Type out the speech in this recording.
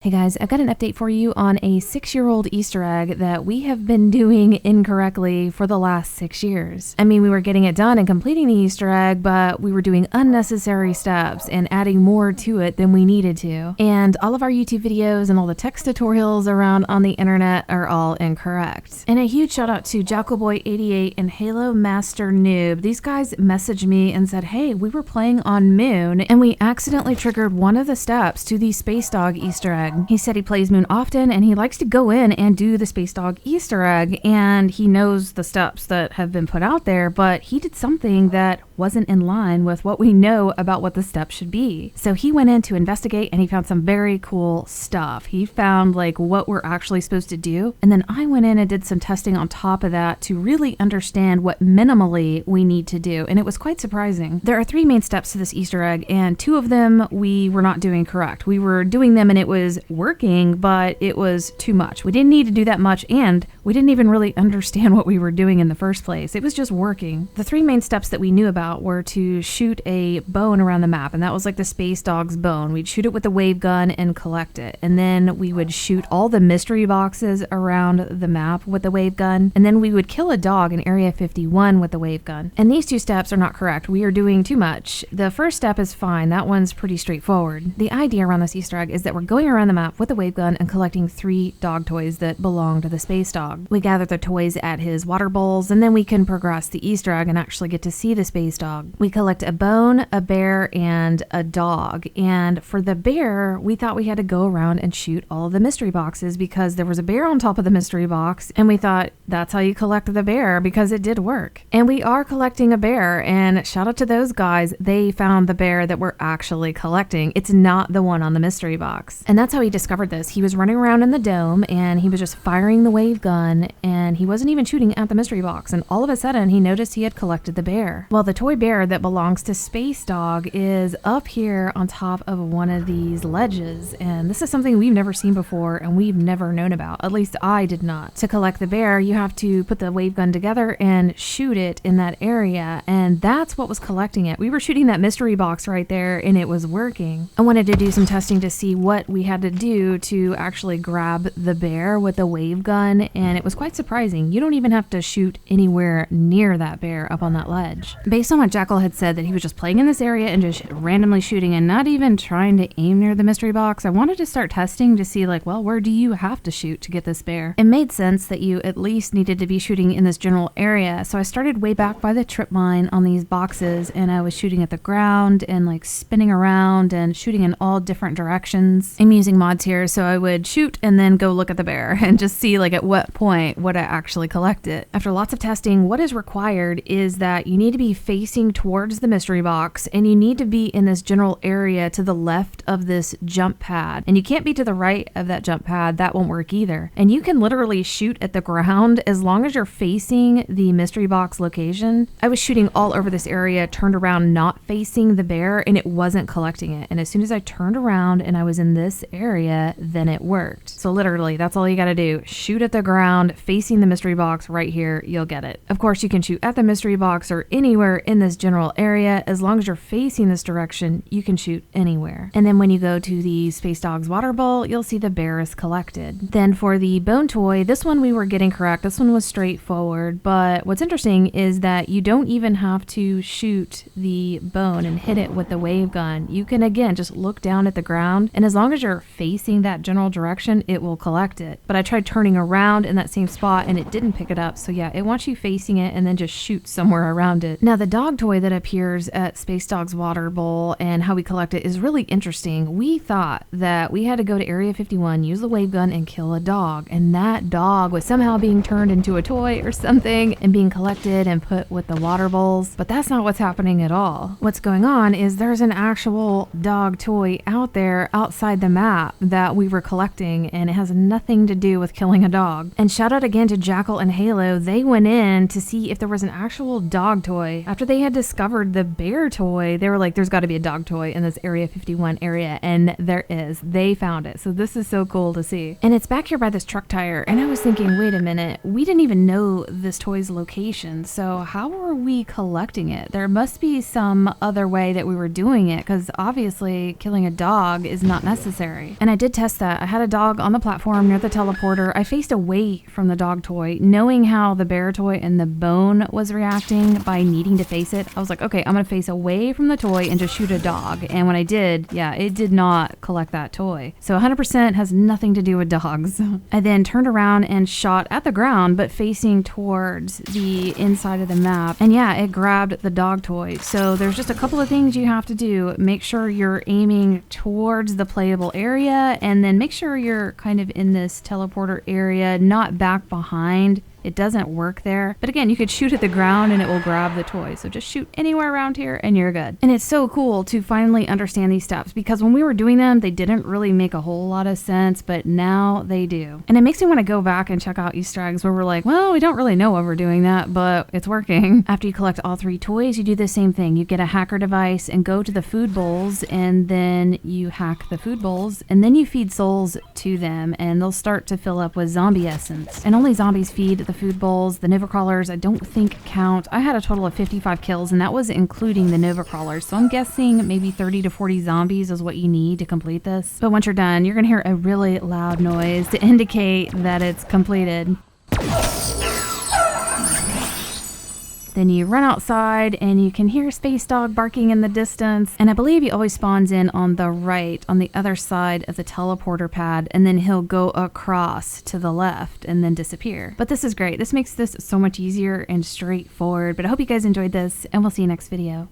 Hey guys, I've got an update for you on a 6-year-old Easter egg that we have been doing incorrectly for the last 6 years. I mean, we were getting it done and completing the Easter egg, but we were doing unnecessary steps and adding more to it than we needed to. And all of our YouTube videos and all the text tutorials around on the internet are all incorrect. And a huge shout out to JackalBoy88 and Halo Master Noob. These guys messaged me and said, hey, we were playing on Moon and we accidentally triggered one of the steps to the Space Dog Easter egg. He said he plays Moon often and he likes to go in and do the Space Dog Easter egg, and he knows the steps that have been put out there, but he did something that wasn't in line with what we know about what the steps should be. So he went in to investigate and he found some very cool stuff. He found like what we're actually supposed to do, and then I went in and did some testing on top of that to really understand what minimally we need to do, and it was quite surprising. There are 3 main steps to this Easter egg, and 2 of them we were not doing correct. We were doing them and it was working, but it was too much. We didn't need to do that much, and we didn't even really understand what we were doing in the first place. It was just working. The 3 main steps that we knew about were to shoot a bone around the map, and that was like the Space Dog's bone. We'd shoot it with the wave gun and collect it, and then we would shoot all the mystery boxes around the map with the wave gun, and then we would kill a dog in Area 51 with the wave gun. And these 2 steps are not correct. We are doing too much. The first step is fine. That one's pretty straightforward. The idea around this Easter egg is that we're going around the map with a wave gun and collecting 3 dog toys that belong to the Space Dog. We gather the toys at his water bowls, and then we can progress the Easter egg and actually get to see the Space Dog. We collect a bone, a bear, and a dog. And for the bear, we thought we had to go around and shoot all of the mystery boxes because there was a bear on top of the mystery box, and we thought that's how you collect the bear because it did work. And we are collecting a bear, and shout out to those guys. They found the bear that we're actually collecting. It's not the one on the mystery box. And that's how he discovered this. He was running around in the dome and he was just firing the wave gun, and he wasn't even shooting at the mystery box, and all of a sudden he noticed he had collected the bear. Well, the toy bear that belongs to Space Dog is up here on top of one of these ledges, and this is something we've never seen before and we've never known about. At least I did not. To collect the bear, you have to put the wave gun together and shoot it in that area, and that's what was collecting it. We were shooting that mystery box right there and it was working. I wanted to do some testing to see what we had to do to actually grab the bear with the wave gun, and it was quite surprising. You don't even have to shoot anywhere near that bear up on that ledge. Based on what Jackal had said, that he was just playing in this area and just randomly shooting and not even trying to aim near the mystery box, I wanted to start testing to see like, well, where do you have to shoot to get this bear? It made sense that you at least needed to be shooting in this general area, so I started way back by the trip mine on these boxes, and I was shooting at the ground and like spinning around and shooting in all different directions. I'm using mods here, so I would shoot and then go look at the bear and just see like at what point would I actually collect it. After lots of testing, what is required is that you need to be facing towards the mystery box, and you need to be in this general area to the left of this jump pad, and you can't be to the right of that jump pad. That won't work either. And you can literally shoot at the ground as long as you're facing the mystery box location. I was shooting all over this area, turned around not facing the bear, and it wasn't collecting it. And as soon as I turned around and I was in this area, then it worked. So literally, that's all you gotta do. Shoot at the ground, facing the mystery box right here, you'll get it. Of course, you can shoot at the mystery box or anywhere in this general area. As long as you're facing this direction, you can shoot anywhere. And then when you go to the Space Dog's water bowl, you'll see the bear is collected. Then for the bone toy, this one we were getting correct. This one was straightforward, but what's interesting is that you don't even have to shoot the bone and hit it with the wave gun. You can again just look down at the ground, and as long as you're facing that general direction, it will collect it. But I tried turning around in that same spot and it didn't pick it up. So yeah, it wants you facing it and then just shoot somewhere around it. Now the dog toy that appears at Space Dog's water bowl and how we collect it is really interesting. We thought that we had to go to Area 51, use the wave gun, and kill a dog, and that dog was somehow being turned into a toy or something and being collected and put with the water bowls. But that's not what's happening at all. What's going on is there's an actual dog toy out there outside the map that we were collecting, and it has nothing to do with killing a dog. And shout out again to Jackal and Halo. They went in to see if there was an actual dog toy. After they had discovered the bear toy, they were like, there's got to be a dog toy in this Area 51 area, and there is. They found it. So this is so cool to see. And it's back here by this truck tire, and I was thinking, wait a minute, we didn't even know this toy's location, so how are we collecting it? There must be some other way that we were doing it, because obviously killing a dog is not necessary. And I did test that. I had a dog on the platform near the teleporter. I faced away from the dog toy, knowing how the bear toy and the bone was reacting by needing to face it. I was like, okay, I'm gonna face away from the toy and just shoot a dog. And when I did, yeah, it did not collect that toy. So 100% has nothing to do with dogs. I then turned around and shot at the ground, but facing towards the inside of the map. And yeah, it grabbed the dog toy. So there's just a couple of things you have to do. Make sure you're aiming towards the playable area, and then make sure you're kind of in this teleporter area, not back behind. It doesn't work there. But again, you could shoot at the ground and it will grab the toy. So just shoot anywhere around here and you're good. And it's so cool to finally understand these steps, because when we were doing them, they didn't really make a whole lot of sense, but now they do. And it makes me want to go back and check out Easter eggs where we're like, well, we don't really know why we're doing that, but it's working. After you collect all 3 toys, you do the same thing. You get a hacker device and go to the food bowls, and then you hack the food bowls, and then you feed souls to them, and they'll start to fill up with zombie essence. And only zombies feed the food bowls. The Nova Crawlers I don't think count. I had a total of 55 kills, and that was including the Nova Crawlers, so I'm guessing maybe 30 to 40 zombies is what you need to complete this. But once you're done, you're gonna hear a really loud noise to indicate that it's completed. Then you run outside and you can hear Space Dog barking in the distance. And I believe he always spawns in on the right, on the other side of the teleporter pad, and then he'll go across to the left and then disappear. But this is great. This makes this so much easier and straightforward. But I hope you guys enjoyed this, and we'll see you next video.